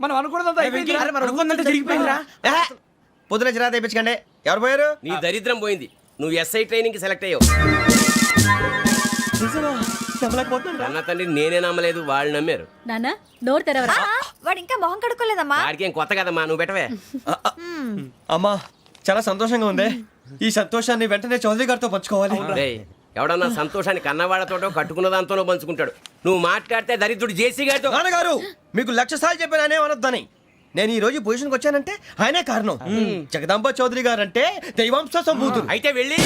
మనం అనుకున్నదంతా జరిగిపోయిందిరా. పొద్దున చిరా తెప్పించకండి. ఎవరు పోయారు? నీ దరిద్రం పోయింది. నువ్వు ఎస్ఐ ట్రైనింగ్ సెలెక్ట్ అయ్యావు. అన్న తండ్రి నేనే నమ్మలేదు, వాళ్ళు నమ్మారు. నాన్న నోరు తెరవరా. వాడు ఇంకా మొహం కడుక్కోలేదమ్మా. వాడికి ఏం కొత్త కదమ్మా, నువ్వు పెట్టవే. అమ్మా చాలా సంతోషంగా ఉంది. ఈ సంతోషాన్ని వెంటనే చౌదరి గారితో పంచుకోవాలి. రేయ్, ఎవడన్నా సంతోషాన్ని కన్నవాళ్లతోటో కట్టుకున్న దాంతోనో పంచుకుంటాడు. నువ్వు మాట్లాడితే దరిద్రుడు జేసీ గారితో. నాన్నగారు మీకు 1,00,000 సార్లు చెప్పానే అనొద్దని. నేను ఈ రోజు పొజిషన్కి వచ్చానంటే ఆయనే కారణం. జగదాంబ చౌదరి గారు అంటే దైవాంశ సంభూతుడు. అయితే వెళ్ళి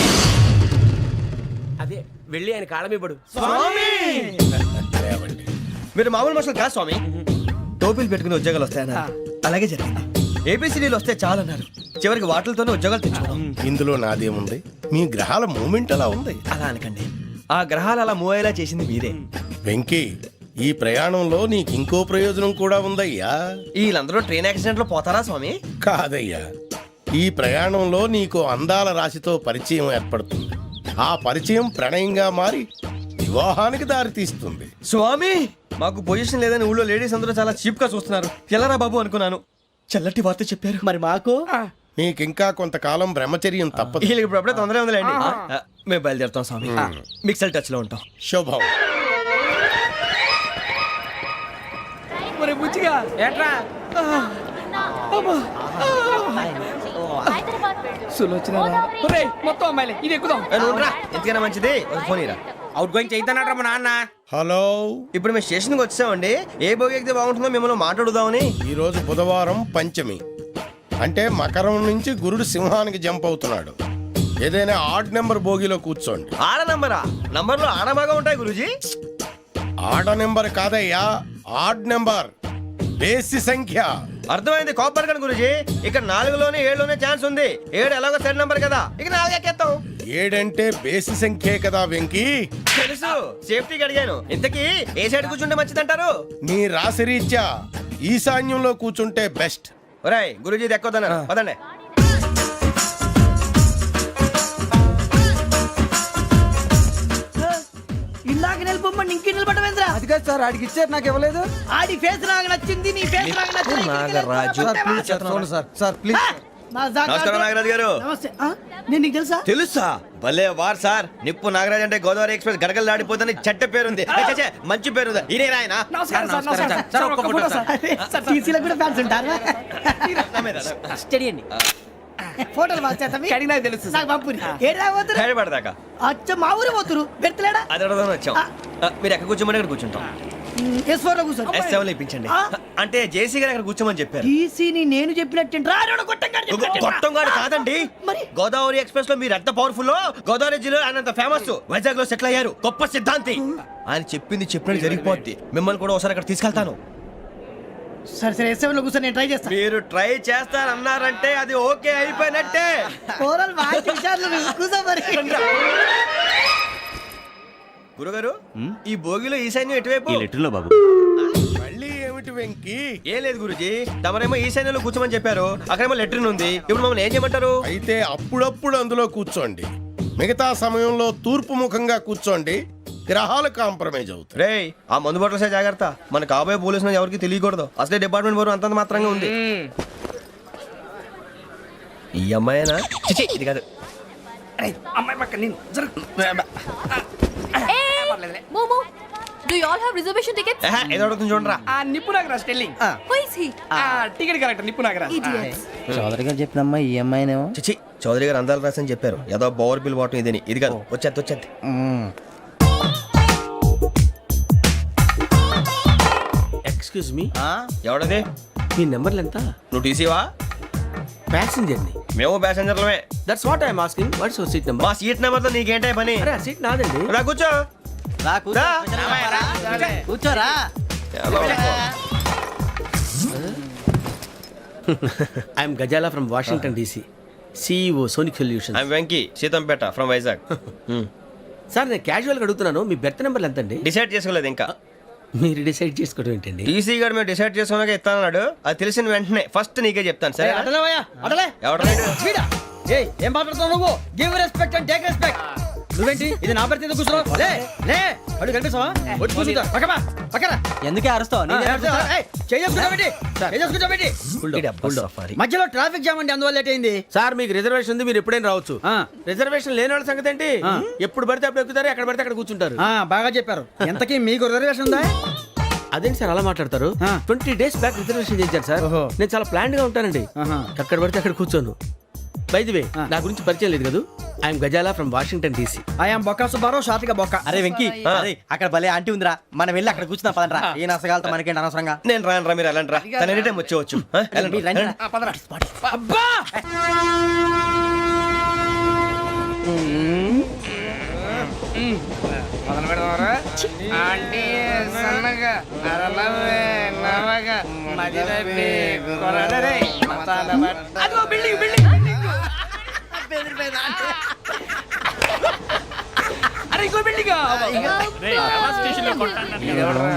వెళ్ళి ఆయన కాళ్ళమివ్వడు. మీరు మామూలు మనుషులు కాదు స్వామి. టోపీలు పెట్టుకుని ఉద్యోగాలు వస్తాయన్నారు, అలాగే జరిగింది. ఏబిసిడీలు వస్తే చాలన్నారు, చివరికి వాటిలతోనే ఉద్యోగాలు తెచ్చుకున్నాం. ఇందులో నాదేముంది? మీ గ్రహాల మూమెంట్ అలా ఉంది. అలా అనకండి, ఆ గ్రహాలు అలా మూవ్ అయ్యేలా చేసింది మీరే. వెంకీ, ఈ ప్రయాణంలో నీకు ఇంకో ప్రయోజనం కూడా ఉందయ్యా. వీళ్ళందరూ ట్రైన్ యాక్సిడెంట్ లో పోతారా స్వామి? కాదయ్యా, ఈ ప్రయాణంలో నీకు అందాల రాశితో పరిచయం ఏర్పడుతుంది. ఆ పరిచయం ప్రణయంగా మారి వివాహానికి దారి తీస్తుంది. స్వామి మాకు పొజిషన్ లేదని ఊళ్ళో లేడీస్ అందరూ చాలా చీప్ గా చూస్తున్నారు. ఎలారా బాబు అనుకున్నాను. చల్లటి వార్త చెప్పారు. మరి మాకు నీకింకా కొంతకాలం బ్రహ్మచర్యం తప్పదు. వీళ్ళకి ఇప్పుడు అప్పుడే తొందరగా ఉందిలేండి. మేము బయలుదేరుతాం స్వామి. మిక్సెల్ టచ్ లో ఉంటాం. శుభం. మరి బుచ్చిగా ఏట్రా సులోచన మొత్తం అమ్మాయిలే, ఇది ఎక్కుదాం. ఎందుకైనా మంచిది ఫోన్ ఇరా. అవుట్ గోయింగ్ చేద్దానట్రా మా నాన్న. హలో, ఇప్పుడు మేము స్టేషన్కి వచ్చామండి. ఏ బోగి ఎక్కితే బాగుంటుందో మిమ్మల్ని మాట్లాడుదామని. ఈ రోజు బుధవారం పంచమి, అంటే మకరం నుంచి గురుడు సింహానికి జంప్ అవుతున్నాడు. ఏదైనా ఆడ్ నెంబర్ బోగిలో కూర్చోండి. ఆడ నంబరా? నంబర్లు ఆడబాగా ఉంటాయి గురూజీ. ఆడ నెంబర్ కాదయ్యా, ఆడ్ నెంబర్, బేసి సంఖ్య. అర్థమైంది. కాపర్ కానీ గురూజీ, ఇక్కడ 4లోనే 7లోనే ఛాన్స్ ఉంది. 7 ఎలాగో సెడ్ నంబర్ కదా, ఇక 4 ఎక్కేస్తాం. 7 అంటే బేసి సంఖ్యే కదా వెంకీ. తెలుసు, సేఫ్టీకి అడిగాను. ఇంతకీ ఏ సైడ్ కూర్చుంటే మంచిదంటారు? నీ రాశి రీత్యా ఈశాన్యంలో కూర్చుంటే బెస్ట్. ఒరేయ్ గురూజీ దెక్కొద్దన్నారు, పదండి. ఇందాక నిలబొమ్మని ఇంకే నిలబడమేంద్రా? అది కాదు సార్, ఆడికి ఇచ్చారు, నాకు ఇవ్వలేదు. ఆడి ఫేస్ నాకు నచ్చింది, నీ ఫేస్ నాకు నచ్చింది. Nagaraju sir please. నమస్కారం నాగరాజు గారు. నమస్తే. నేను నీకు తెలుసా? తెలుసా? భలే వార్ సార్. నిప్పు నాగరాజ్ అంటే గోదావరి ఎక్స్ప్రెస్ గడగలు దాడిపోతుంది చెట్ట పేరుంది. మంచి పేరు. ఇదే ఆయన. నమస్కారం సార్. నమస్కారం సార్. ఒక్క ఫోటో సార్. టీసీలో కూడా ఫ్యాన్స్ ఉంటారా? స్టడీ అండి. ఫోటోలు మార్చేస్తాం. కడిగినా తెలుసు. నాకు పంపుని. ఏడా పోతురు? హైదరాబాద్ అచ్చ మా ఊరు పోతురు. పెడతలేడా? అది అడగదామని వచ్చాం. మీరు ఎక్కడ కూర్చోమని అక్కడ కూర్చుంటాం. S4 లో కూర్చో. S7 లో ఇప్పించండి. అంటే జేసీ గారు అక్కడ కూర్చోమని చెప్పారు. టీసీని నేను చెప్పినట్టు గొట్టంగాడు కాదండి. గోదావరి ఎక్స్ప్రెస్ లో మీరు ఎంత పవర్ఫుల్, గోదావరి జిల్లా ఆయన ఫేమస్. వైజాగ్ లో సెటిల్ అయ్యారు. గొప్ప సిద్ధాంతి. ఆయన చెప్పింది చెప్పినట్టు జరిగిపోద్ది. మిమ్మల్ని కూడా ఒకసారి అక్కడ తీసుకెళ్తాను. సరే సరే, S7 లో కూర్చొని నేను ట్రై చేస్తాను. మీరు ట్రై చేస్తారన్నారంటే అది ఓకే అయిపోయినట్టే. గురుగారు, ఈ భోగిలో ఈశాన్యం ఎటువైపు? బాబు మళ్ళీ ఏమిటి వెంకీ? ఏం లేదు గురుజీ, తమరేమో ఈశాన్యంలో కూర్చోమని చెప్పారు. అక్కడేమో లెట్రిన్ ఉంది. ఇప్పుడు మమ్మల్ని ఏం చేయమంటారు? అయితే అప్పుడప్పుడు అందులో కూర్చోండి. మిగతా సమయంలో తూర్పు ముఖంగా కూర్చోండి. గ్రహాలు కాంప్రమైజ్ అవుతాయి. రేయ్, ఆ మందు బాటలసే జాగ్రత్త. మన కాబోయే పోలీసులు ఎవరికి తెలియకూడదు. అసలే డిపార్ట్మెంట్ బోరు అంతంత మాత్రంగా ఉంది. ఈ అమ్మాయినా? చిచి, ఇది కాదు. అమ్మాయి పక్క నేను Momo, do you all have reservation tickets? ఏదో అడుగుతుంది చూడరా. ఆ నిప్పు Nagaraj telling. Who is he? Ticket correct నిప్పు నాగరాజ్. Idiots. చౌదరి గారు చెప్పినమ్మా ఈ అమ్మాయినేమో. చిచి, చౌదరి గారు అందాలు రాసని చెప్పారు. ఏదో బోర్ బిల్ బాటం ఇదని. ఇది కాదు. వచ్చేది. Excuse me, ఎవడది? మీ నెంబర్లు ఎంత? నువ్వు టీసీవా? ప్యాసింజర్ ని. మేము ప్యాసెంజర్లమే. That's what I'm asking. What's your seat number? మా సీట్ నెంబర్ తో నీకేంటే పని? అరే సీట్ నాదండి. రా కూర్చో. కూర్చోరా. I'm Ghazala from Washington DC, CEO Sonic Solution. I'm Venky, Seethampeta from Vizag. Sir నేను క్యాజువల్గా అడుగుతున్నాను, మీ బెర్త్ నెంబర్లు ఎంత అండి? డిసైడ్ చేసుకోలేదు ఇంకా. మీరు డిసైడ్ చేసుకోవడం ఏంటండి? టీసీ గారు మేము డిసైడ్ చేసుకున్నాక ఇస్తానన్నాడు. అది తెలిసిన వెంటనే ఫస్ట్ నీకే చెప్తాను. సరే అటలే ఎవడ? ఏం మాట్లాడుతున్నావు నువ్వు? Give respect and take respect. నువ్వేంటి ఇది నా పరిస్థితి కూర్చున్నావు లే లే అడుగు కనిపిస్తావా వచ్చి కూర్చుంటా పక్కమా పక్కరా ఎందుకే అరుస్తావు మధ్యలో ట్రాఫిక్ జామ్ అండి అందువల్ల లేట్ అయింది సార్ మీకు రిజర్వేషన్ ఉంది, మీరు ఎప్పుడైనా రావచ్చు. రిజర్వేషన్ లేని వాళ్ళ సంగతి ఏంటి? ఎప్పుడు పడితే అప్పుడు ఎక్కుతారు, ఎక్కడ పడితే అక్కడ కూర్చుంటారు. బాగా చెప్పారు. ఎంతకీ మీకు రిజర్వేషన్ ఉందా? అదేంటి సార్ అలా మాట్లాడతారు? 20 days బ్యాక్ రిజర్వేషన్ చేశారు సార్. నేను చాలా ప్లాన్డ్ గా ఉంటానండి. ఎక్కడ పడితే అక్కడ కూర్చోను. బై ది వే, నా గురించి పరిచయం లేదు కదా. I'm Ghazala from Washington DC. I'm Bokka Subbarao, షాతిక బొక్క. అరే వెంకీ, అరే అక్కడ భలే ఆంటీ ఉందిరా, మనం వెళ్ళి అక్కడ కూర్చున్నా పదనరా. ఏ నసగాలతో మనకేంటి అనవసరంగా. నేను రాను రా, మీరు వెళ్ళండి రా. తన ఎనీ టైం వచ్చేవచ్చు. మీరు రండి రా. అబ్బా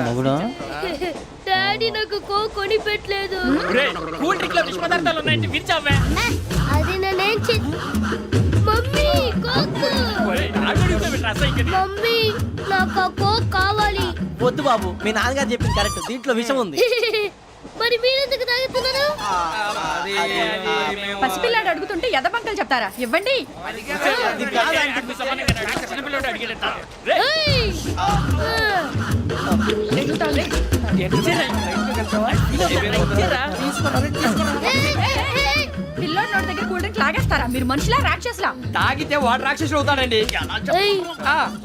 మొగుడు డాడీ నాకు కొని పెట్టలేదు. అది నేనేం మమ్మీ మమ్మీ నాకు ఆ కోక్ కావాలి. వద్దు బాబు, మీ నాన్నగారు చెప్పింది కరెక్ట్, దీంట్లో విషయం ఉంది. మరి మీరెందుకు తాగుతున్నారు? పసిపిల్లాడు అడుగుతుంటే ఎదబంకలు చెప్తారా? ఇవ్వండి. ఏయ్! పిల్లోడి నోటి దగ్గర కూల్ డ్రింక్ లాగేస్తారా? మీరు మనుషులా రాక్షసులా? తాగితే వాడు రాక్షసుడు అవుతాడండి. ఏయ్!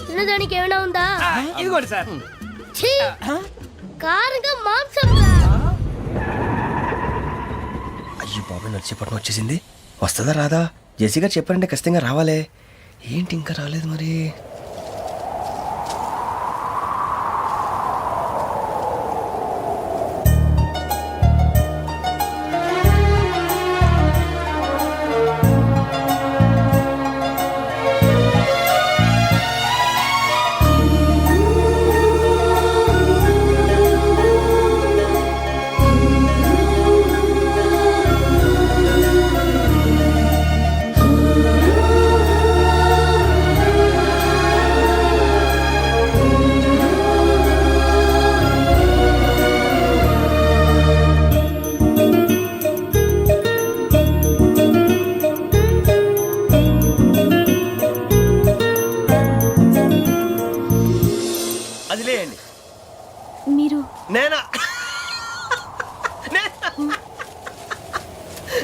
తినడానికి ఏమైనా ఉందా? ఇదిగోండి సార్. ఛీ! కారంగా మాంసం రా. అయ్యో బాబాయ్, నడిచేపట్నం వచ్చేసింది. వస్తుందా రాదా? జెసి గారు చెప్పారంటే ఖచ్చితంగా రావాలే. ఏంటి ఇంకా రాలేదు మరి? అది లేయండి. మీరు నేనా?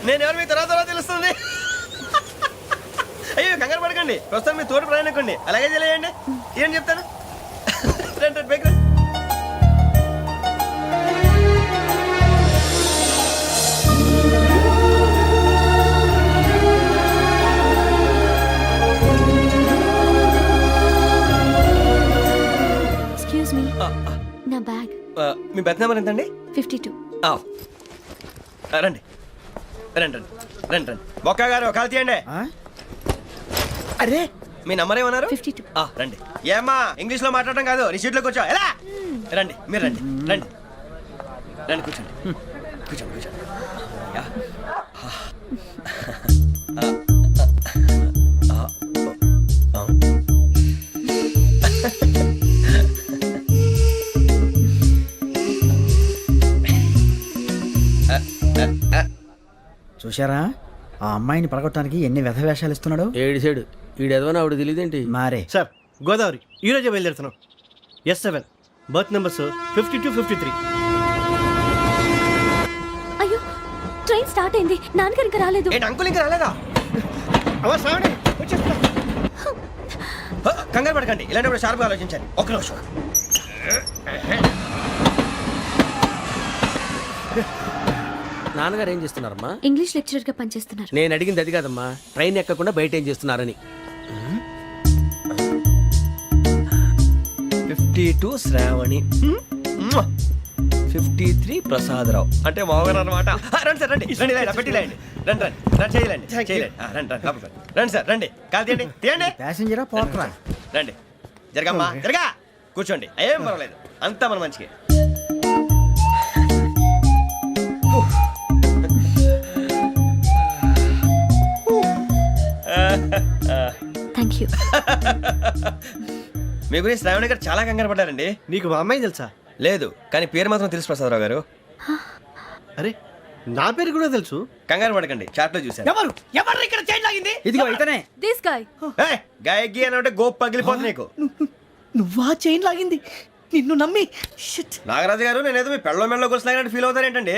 నేను ఎవరు మీ తర్వాత తెలుస్తుంది. అయ్యో కంగారు పడకండి, ప్రస్తుతం మీ తోటి ప్రయాణకండి. అలాగే తెలియండి. ఏం చెప్తాను. రండి రండి, బైక్ రండి. ఎక్స్క్యూజ్ మీ, నా బ్యాగ్. మీ బెత్ నెంబర్ ఎంతండి? 52. రండి రండి రండి రండి రండి. బొక్క గారు కాల్ తీయండి. అరే మీ నంబర్ ఏమన్నారు? 52. రండి. ఏమ్మా ఇంగ్లీష్ లో మాట్లాడడం కాదు, నీ సీట్లో కూర్చో. ఎలా రండి, మీరు రండి రండి రండి, కూర్చోండి కూర్చోండి కూర్చోండి. యా. చూశారా ఆ అమ్మాయిని పడగొట్టడానికి ఎన్ని వ్యధ వేషాలు ఇస్తున్నాడు. ఏడు సైడు ఈడెదవని ఆవిడ తెలియదేంటి? మారే సార్ గోదావరి ఈరోజే బయలుదేరుతున్నాం. S7 berth numbers 52, 53. అయ్యో, ట్రైన్ స్టార్ట్ అయింది. నాన్నగారు ఇంకా రాలేదు. ఏంటి అంకుల్ ఇంకా రాలేదా? కంగారు పడకండి, ఇలాంటప్పుడు షార్ప్గా ఆలోచించండి. ఒక్క నిమిషం. నాన్నగారు ఏం చేస్తున్నారమ్మా? ఇంగ్లీష్ లెక్చరర్ గా పనిచేస్తున్నారు. నేను అడిగింది అది కాదమ్మా, ట్రైన్ ఎక్కకుండా బయట ఏం చేస్తున్నారని. 52 శ్రావణి, 53 ప్రసాదరావు అంటే మామగారు అనమాట. రండి సార్ రండి రండి, ఇలా పెట్టి లేండి. రండి రండి రండి, చేయలేండి చేయలేండి. రండి రండి లోపలికి రండి. రండి సార్ రండి, కాదు తీయండి తీయండి. ప్యాసింజరా పోట్రా. రండి, జరగమ్మా జరగా, కూర్చోండి. ఏం పర్వాలేదు, అంతా మన మంచిగా. Thank you. మీ గురించి శ్రావణి గారు చాలా కంగారు పడ్డారండి. నీకు మా అమ్మాయి తెలుసా? లేదు, కానీ పేరు మాత్రం తెలుసు ప్రసాదరావు గారు. అరే నా పేరు కూడా తెలుసు. కంగారు పడకండి, చాట్ లో చూశాను. ఎవరు ఇక్కడ చైన్ లాగింది? ఇదిగో ఇతనే. This guy. గాయకి అని అంటే గోప్ పగిలిపోతుంది నీకు. నువ్వా చైన్ లాగింది? నిన్ను నమ్మి షిట్. నాగరాజు గారు, నేనేదో మీ పెళ్ళ మెళ్ళ గురిసిలాగినట్టు ఫీల్ అవుతారేంటండి?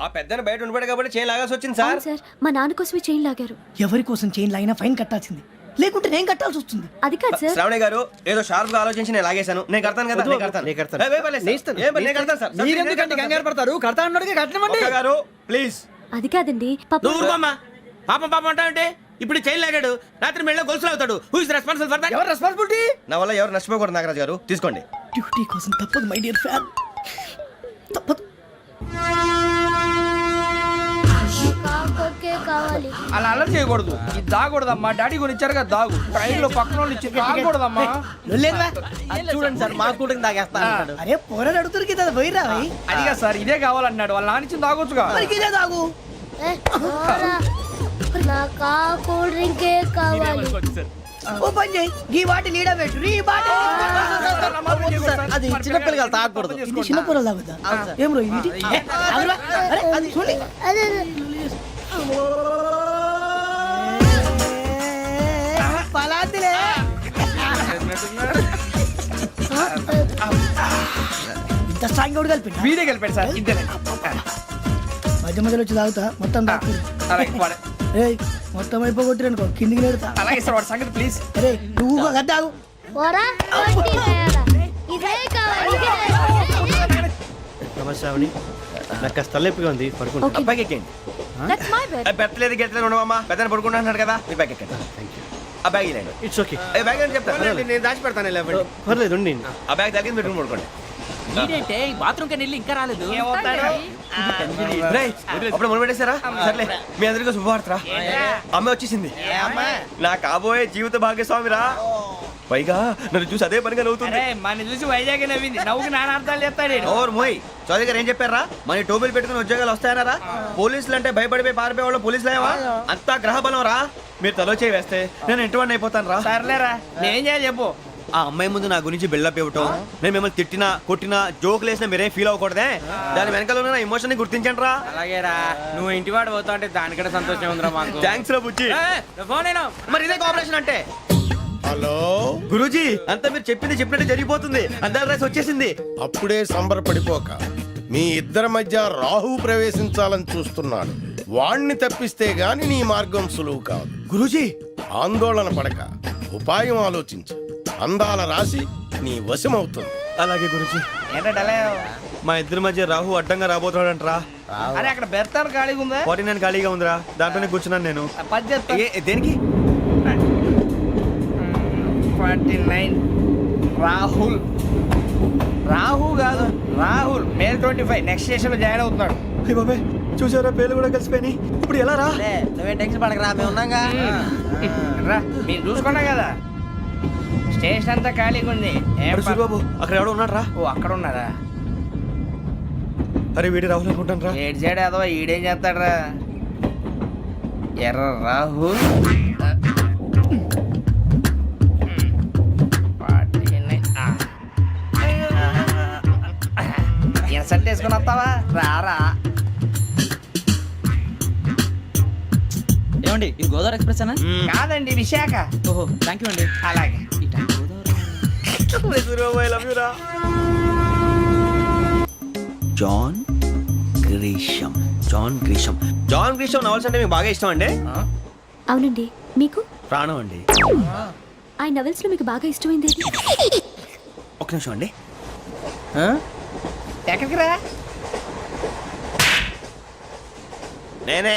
ఆ పెద్దని బయట ఉండిపోయాడు కాబట్టి చేయి లాగాల్సి వచ్చింది సార్. సార్ మా నాన్న కోసమే చైన్ లాగారు. ఎవరి కోసం చైన్ లాగినా ఫైన్ కట్టాల్సింది, లేకుంటే నేను కట్టాల్సి వస్తుంది. అది కాదు సార్. శ్రావణి గారు ఏదో షార్ప్ గా ఆలోచించి నేను లాగేశాను. నేను కడతాను కదా. నేను కడతాను. నేను కడతాను. ఏ, పర్లేదు సార్. ఏ, నేను కడతాను సార్. మీరెందుకంటే కంగారు పడతారు? కడతా అన్నాడుగా కట్టమండి. ఒక్క గారు ప్లీజ్. అది కాదండి పాపం. నువ్వు ఊరుకోమ్మా. పాపం పాపం అంటావంటే ఇప్పుడు చైన్ లాగాడు, రాత్రి మెళ్ళ గొలుసులు అవుతాడు. Who is responsible for that? ఎవరు రెస్పాన్సిబిలిటీ? నా వల్ల ఎవరు నష్టపోకూడదు నాగరాజు గారు, తీసుకోండి. డ్యూటీ కోసం తప్పదు మై డియర్ ఫ్యాన్, తప్పదు. అలా అలర్ చేయకూడదు. ఇది దాగకూడదమ్మా. డాడీ కొని ఇచ్చారు కదా దాగు. ట్రైన్ లో పక్కన వాళ్ళు ఇచ్చి దాగకూడదమ్మా. లొల్లేంగా? చూడండి సార్, మా కూడా దాగేస్తా అన్నాడు. అరే పోరాడు అడుగుతారు కదా, పోయిరా భయ్. అదిగా సార్, ఇదే కావాలన్నాడు. వాళ్ళ నాన్న ఇచ్చింది తాగొచ్చుగా. మరి ఇదే తాగు. నాకు కూల్ డ్రింకే కావాలి. ఓ పని చేయి, ఈ బాటి లీడ పెట్టు. ఈ బాటి అది చిన్నపిల్లలు తాగకూడదు. ఇది చిన్న పొరలు తాగుతా. ఏం రో ఇది? ఆగురా. అరే అది చూడండి. పలాతిలే. ఇంత స్ట్రాంగ్ కూడా కలిపి వీడే గెలిపాడు సార్. ఇద్దరే. మధ్య మధ్యలో వచ్చి తాగుతా, మొత్తం తాగు. అలాగే వాడు. ఏయ్ మొత్తం అయిపోగొట్టిరనుకో కిందికి నేడుతా. అలాగే సార్, వాడు సంగతి ప్లీజ్. అరే నువ్వు గద్దాగు. నమస్తే ఆవిడ. నాకు కాస్త తలెప్పిగా ఉంది, పడుకుంటా. అబ్బాయికి ఎక్కండి. That's my bed. పెట్టలేదు గెట్టలేదు ఉండవమ్మా. పెద్దని పడుకుంటున్నాడు కదా, మీ బ్యాగ్ ఎక్కండి. ఆ బ్యాగ్ ఇలాండి. It's okay. బ్యాగ్ అని చెప్తాను. నేను దాచి పెడతాను. పర్లేదు ఉండి. ఆ బ్యాగ్ తగ్గింది పెట్టుకుని పడుకోండి. బాత్రూమ్ కి వెళ్ళి ఇంకా రాలేదు. రేయ్, అప్పుడు మొదలు పెట్టేశారా? సర్లే, మీ అందరికీ శుభవార్తరా. అమ్మ వచ్చేసింది. నా కాబోయే జీవిత భాగ్యస్వామిరా. పైగా నన్ను చూసి అదే పనిగా నవ్వుతుంది. మన చూసి వైజాగ్ నవ్వింది. నవ్వుకి నాన్న అర్థాలు చెప్తాడు. ఓర్ మోయ్, చౌదరి గారు ఏం చెప్పారా? మన టోబీలు పెట్టుకుని ఉద్యోగాలు వస్తాయన్నారా? పోలీసులు అంటే భయపడిపోయి పారిపోయే వాళ్ళు పోలీసులు అయ్యావా? అంతా గ్రహ బలం రా. మీరు తలో చేయి వేస్తే నేను ఇంటివాడిని అయిపోతాను రా. సర్లేరా, నేనేం చేయాలి చెప్పు. ఆ అమ్మాయి ముందు నా గురించి బిల్డప్ ఇవ్వటం, నేను మిమ్మల్ని తిట్టినా కొట్టినా జోకులు వేసినా మీరేం ఫీల్ అవ్వకూడదే. దాని వెనకాల ఉన్న ఎమోషన్ ని గుర్తించండి రా. అలాగేరా, నువ్వు ఇంటివాడు పోతా అంటే దానికంటే సంతోషం ఉందిరా మాకు. థ్యాంక్స్ రా బుజ్జి. ఫోన్ అయినా మరి ఇదే కోఆపరేషన్ అంటే. హలో గురూజీ, అంతా మీరు చెప్పింది చెప్పినట్టు జరిగిపోతుంది. అందాల రైస్ వచ్చేసింది. అప్పుడే సంబరపడిపోక, మీ ఇద్దరి మధ్య రాహు ప్రవేశించాలని చూస్తున్నాడు. వాణ్ణి తప్పిస్తే గాని నీ మార్గం సులువు కాదు. గురూజీ, ఆందోళన పడక, ఉపాయం ఆలోచించు. అందాల రాశి నీ వశమవుతుంది. అలాగే గురూజీ. ఏంటంటే మా ఇద్దరి మధ్య రాహు అడ్డంగా రాబోతున్నాడంటరా. అరే అక్కడ బెర్తాను ఖాళీగా ఉందా? 49 ఖాళీగా ఉందిరా, దాంట్లోనే కూర్చున్నాను నేను. దేనికి? 49 రాహుల్. రాహు కాదు, రాహుల్. మే 25 నెక్స్ట్ స్టేషన్ లో జాయిన్ అవుతున్నాడు. బాబాయ్ చూసారా, పేర్లు కూడా కలిసిపోయినాయి. ఇప్పుడు ఎలా రా? నువ్వే టెన్షన్ పడకరా, మేము ఉన్నాగా. రా, మీరు చూసుకున్నా కదా స్టేషన్ అంతా ఖాళీగా ఉంది. బాబు అక్కడ ఎవడో ఉన్నాడు రా. ఓ అక్కడ ఉన్నారా? అరే వీడి రాహుల్ అనుకుంటాను రా. ఏడు సైడ్ అదో ఈడేం చేస్తాడరా? ఎర్ర రాహుల్. ఇన్సల్ట్ వేసుకుని వస్తావా? రారా. ఏమండి, ఇది గోదావరి ఎక్స్ప్రెస్ అనా? కాదండి, విశాఖ. ఓహో, థ్యాంక్ యూ అండి. అలాగే. John Grisham. John Grisham. John Grisham novels అంటే మీకు బాగా ఇష్టం అండి? అవునండి. మీకు? ప్రాణం అండి. ఆ నవెల్స్ లో మీకు బాగా ఇష్టమైంది? ఒక నిమిషం అండి. ఎక్కడికి రా? నేనే.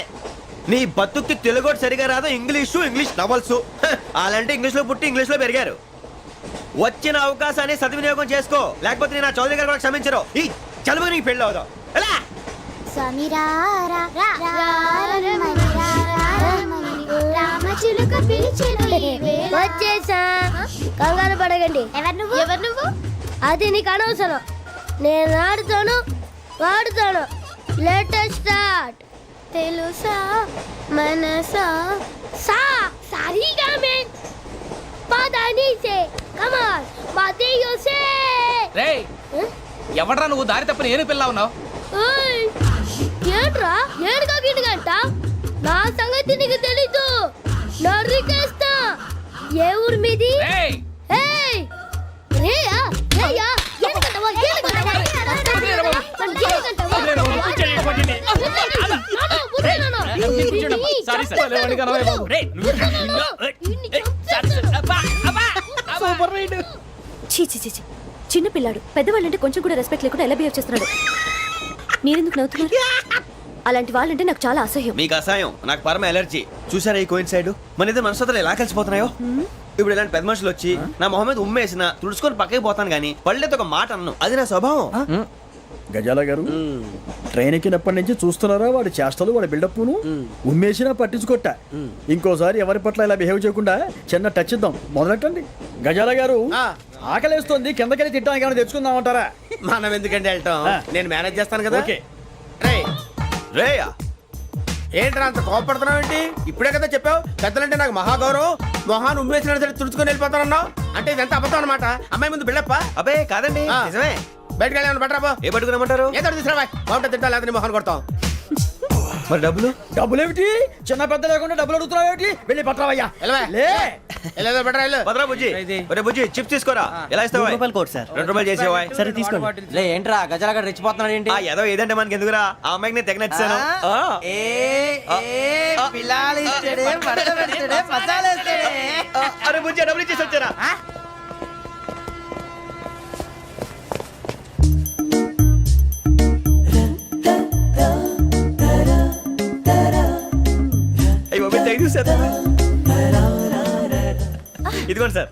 నీ బతుక్కి తెలుగు సరిగా రాదు, ఇంగ్లీష్ నవల్స్. అలాంటి ఇంగ్లీష్ లో పుట్టి ఇంగ్లీష్ లో పెరిగారు. వచ్చిన అవకాశాన్ని సద్వినియోగం చేసుకో, లేకపోతే నేను ఆ చౌదరి గారు కూడా క్షమించరు. ఈ చదువు నీకు పెళ్ళి అవుదాం. ఎలా? వచ్చేసా, కంగారు పడకండి. ఎవరు నువ్వు? అది నీకు అనవసరం. నేను ఆడుతాను, వాడుతాను. Latest start. తెలుసా మనసా సా సారీగా మే పా రేయ్ ఎవడ్రా నువ్వు దారి తప్పని ఏను పిల్ల ఉన్నావు? ఏంట్రా ఏడుగా గిడుగంట నా సంగతి నీకు తెలీదు నరికేస్తా ఏ ఊరు మీది రేయ్ ఏయ్ రేయా రేయా ఏడుగంటవా ఏడుగంటవా చీ చీ చీ చీ. చిన్న పిల్లాడు పెద్దవాళ్ళంటే కొంచెం కూడా రెస్పెక్ట్ లేకుండా ఎలా బిహేవ్ చేస్తున్నాడు. మీరెందుకు నవ్వుతున్నారు? అలాంటి వాళ్ళంటే నాకు చాలా అసహ్యం. మీకు అసహాయం, నాకు పరమ ఎలర్జీ. చూసారా ఈ కోయిన్ సైడ్ మన ఇద్దరు మనస్తత్వాలు ఎలా కలిసిపోతున్నాయో. ఇప్పుడు ఇలాంటి పెద్ద మనుషులు వచ్చి నా మొహం మీద ఉమ్మేసిన తుడుచుకొని పక్కకి పోతాను కానీ పళ్ళేతో ఒక మాట అన్ను, అది నా స్వభావం. గజాల గారు ట్రైన్ ఎక్కినప్పటి నుంచి చూస్తున్నారా వాడి చేష్టలు వాడి బిల్డప్ను ఉమ్మేసినా పట్టించుకోట. ఇంకోసారి ఎవరి పట్ల ఇలా బిహేవ్ చేయకుండా చిన్న టచ్ ఇద్దాం, మొదలెట్టండి. గజాల గారు ఆకలేస్తోంది, కిందకెళ్ళి తిట్టడానికి ఏమైనా తెచ్చుకుందామంటారా? మనం ఎందుకంటే వెళ్తాం, నేను మేనేజ్ చేస్తాను కదా. ఓకే. రేయా ఏంట్రా అంత కోపడుతున్నావు ఏంటి? ఇప్పుడే కదా చెప్పావు పెద్దలంటే నాకు మహాగౌరవం, మొహాన్ని ఉమ్మేసిన సరే తుడుచుకొని వెళ్ళిపోతానన్నావు. అంటే ఇదంతా అబద్ధం అనమాట. అమ్మాయి ముందు బిళ్ళప్ప. అబ్బే కాదండి, నిజమే. బయటకు వెళ్ళాను బట్రాబో. ఏ పట్టుకురమ్మంటారు? ఏదో తీసుకురావా, బాగుంటుంది తింటా లేదా మొహాన్ని కొడతాం. మరి డబ్బులు? డబ్బులేమిటి? చిన్న పెద్ద లేకుండా డబ్బులు అడుగుతున్నావు ఏమిటి? వెళ్ళి పట్టరావయ్యా. వెళ్ళేదో బట్రా వెళ్ళు. భద్రా బుజ్జి, ఒరే బుజ్జి చిప్స్ తీసుకోరా. ఎలా ఇస్తావా? రూపాయలు కోట్ సార్. 2 రూపాయలు చేసేవా? సరే తీసుకోండి. లే ఏంట్రా గజాల గారు రెచ్చిపోతున్నాడు ఏంటి? ఆ ఏదో ఏదంటే మనకి ఎందుకురా, ఆ అమ్మాయికి నేను తెగ నచ్చాను. అరే బుజ్జి డబ్బులు ఇచ్చేసి వచ్చారా? ఇదిగోండి సార్.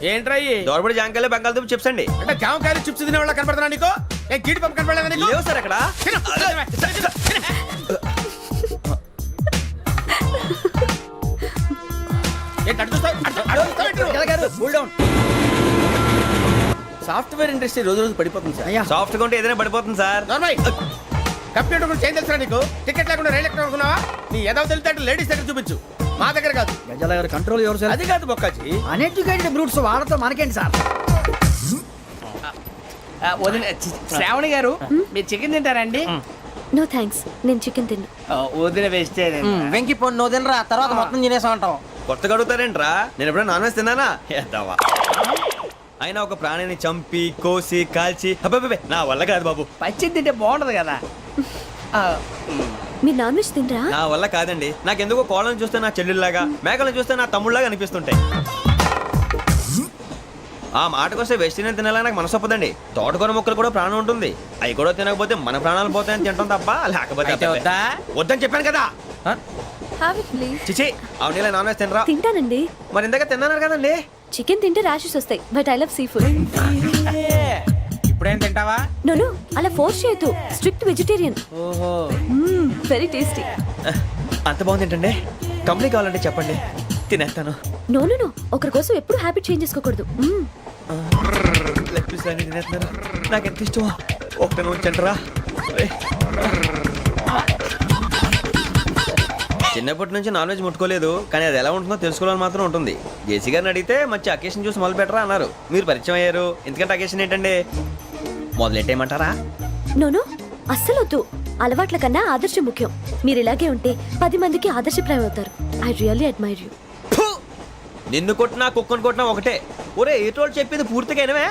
ఏంట్రా దోరబడి జాంకాయలు బంగాళదుంప చిప్స్ అండి. అంటే జామకాయలు చిప్స్ తినే వాళ్ళ కనపడుతున్నా నీకు? ఏ గీడి పంప కనపడలేదా నీకు? లేవు సార్ అక్కడ. సాఫ్ట్వేర్ ఇండస్ట్రీ రోజు రోజు పడిపోతుంది సార్. సాఫ్ట్ గా ఉంటే ఏదైనా పడిపోతుంది సార్. కంప్యూటర్ గురించి ఏం తెలుసా నీకు? టికెట్ లేకుండా రైలు ఎక్కడ అనుకున్నావా? నీ ఏదో తెలితే లేడీస్ దగ్గర చూపించు, మా దగ్గర కాదు. గజాల గారు కంట్రోల్ ఎవరు సార్? అది కాదు బొక్కాజీ. అన్ఎడ్యుకేటెడ్ బ్రూట్స్ వాడతో మనకేంటి సార్? వదిన శ్రావణి గారు మీరు చికెన్ తింటారండి? నో థ్యాంక్స్, నేను చికెన్ తిన్ను. వదిన వేస్తే వెంకి పొన్ను నువ్వు తినరా, తర్వాత మొత్తం తినేసా ఉంటాం. కొత్తగా అడుగుతారేంట్రా? నేను ఎప్పుడైనా నాన్ వెజ్ తిన్నానా? ఎద్దావా. అయినా ఒక ప్రాణిని చంపి కోసి కాల్చి అబ్బబ్బే నా వల్ల కాదు బాబు. పచ్చి తింటే బాగుంటది కదా. మీరు నాన్ వెజ్ తినరా? నా వల్ల కాదండి. నాకెందుకో కోళ్ళని చూస్తే నా చెల్లెళ్ళలాగా, మేకలను చూస్తే నా తమ్ముళ్ళలాగా అనిపిస్తుంటాయి. ఆ మాటకొస్తే వెస్టిరియన్ తినాలని నాకు మనసు ఒప్పదండి. తోటకూర మొక్కలు కూడా ప్రాణం ఉంటుంది, అవి కూడా తినకపోతే మన ప్రాణాలు పోతాయని తింటాం తప్ప లేకపోతే వద్దని చెప్పాను కదా. Have it please. చిచి అవునీ నాన్ వెజ్ తినరా? తింటానండి. మరి ఇందాక తిన్నాను కదండి. చికెన్ తింటే ర్యాషెస్ వస్తాయి, but I love sea food. ఇప్పుడేం తింటావా? నో అలా ఫోర్స్ చేయొద్దు, స్ట్రిక్ట్ వెజిటేరియన్. ఓహో, వెరీ టేస్టీ. అంత బాగుంది ఏంటండి? కంప్లీట్ కావాలంటే చెప్పండి, తినేస్తాను. నో ఒకరి కోసం ఎప్పుడు హ్యాబిట్ చేంజ్ చేసుకోకూడదు. లెగ్ పీస్ అన్ని తినేస్తున్నారు, నాకు ఎంత ఇష్టమో. ఒకటే ఉంచండిరా. చిన్నప్పటి నుంచి నాన్ వెజ్ ముట్టుకోలేదు, కానీ అది ఎలా ఉంటుందో తెలుసుకోవాలని మాత్రం ఉంటుంది. జేసీ గారిని అడిగితే మంచి అకేషన్ చూసి మొదలు పెట్టరా అన్నారు. మీరు పరిచయం అయ్యారు, ఎందుకంటే అకేషన్ ఏంటండి? మొదలెట్టేయమంటారా? నో అస్సలు వద్దు. అలవాట్ల కన్నా ఆదర్శం ముఖ్యం. మీరు ఇలాగే ఉంటే 10 మందికి ఆదర్శప్రాయం అవుతారు. I really admire you. నిన్ను కొట్టినా కుక్కను కొట్టినా ఒకటే. ఒరే ఏటోళ్ళు చెప్పింది పూర్తిగా వినవే.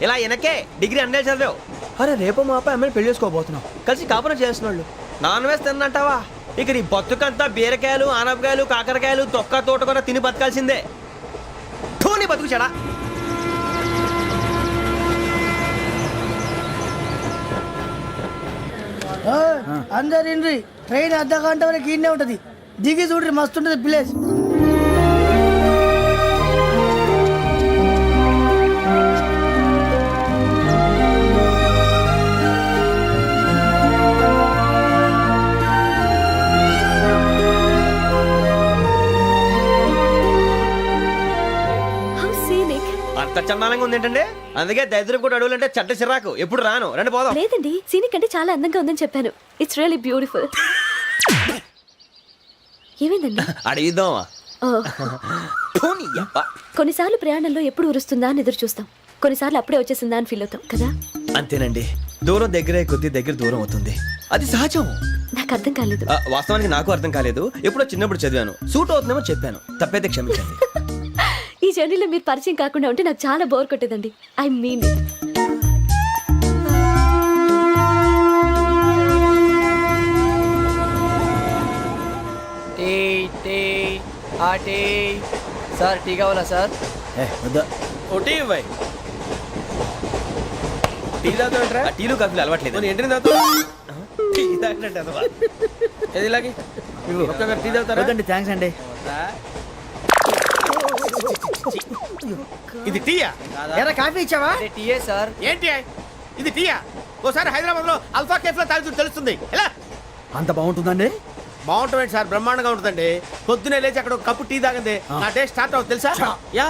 ఇలా వెనకే డిగ్రీ అన్నే చదివావు. అరే రేపు మా అబ్బాయి అమ్మాయిని పెళ్లి చేసుకోబోతున్నావు, కలిసి కాపురం చేసిన వాళ్ళు నాన్ వెజ్ తిన్నంటావా? ఇక నీ బతుకంతా బీరకాయలు ఆనపకాయలు కాకరకాయలు తొక్క తోట కూడా తిని బతకాల్సిందే. నీ బతుకు చెడా. అందరు ఇండ్రి, ట్రైన్ అర్ధ గంట వరకు ఇన్నే ఉంటది. దిగి చూడ్రి, మస్తు ఉంటది ప్లేస్. అంత చందానంగా ఉంది ఏంటండి? అందుకే దరిద్రం కూడా అడవులంటే చెడ్డ చిరాకు. ఎప్పుడు రాను, రండి పోదాం. లేదండి, సీనిక్ అంటే చాలా అందంగా ఉందని చెప్పాను. It's really beautiful. ఏమైందండి? అడిగిద్దామా? కొన్నిసార్లు ప్రయాణంలో ఎప్పుడు ఉరుస్తుందా అని ఎదురు చూస్తాం, కొన్నిసార్లు అప్పుడే వచ్చేసిందా అని ఫీల్ అవుతాం కదా. అంతేనండి, దూరం దగ్గరే కొద్ది దగ్గర దూరం అవుతుంది, అది సహజం. నాకు అర్థం కాలేదు. వాస్తవానికి నాకు అర్థం కాలేదు, ఎప్పుడో చిన్నప్పుడు చదివాను, సూట్ అవుతుందేమో చెప్పాను, తప్పైతే క్షమించండి. ఈ జర్నీలో మీరు పరిచయం కాకుండా ఉంటే నాకు చాలా బోర్ కొట్టేదండి. I mean it. Tea tea ఆ టీ సార్ టీ కావాలా సార్? వద్దా. ఒకటి ఇవ్వాయి. టీ తాగుతాంట్రా? టీలు కాఫీలు అలవాట్లేదు. ఏంటి తాగుతావు? టీ తాగినట్టు అదవా. ఏది ఇలాగే ఒక్కొక్కరు టీ తాగుతారా? వద్దండి, థ్యాంక్స్ అండి. ఇది టీయా? ఎరా కాఫీ ఇచ్చావా? అదే టీయే సార్. ఏంటి ఇది టీయా? ఓసారి హైదరాబాద్ లో అల్ఫా కేఫ్ లో తాగుతూ తెలుస్తుంది. ఎలా అంత బాగుంటుందండి? బాగుంటుంది సార్, బ్రహ్మాండంగా ఉంటుందండి. పొద్దునే లేచి అక్కడ ఒక కప్పు టీ తాగింది, నా డే స్టార్ట్ అవుతుంది తెలుసా? యా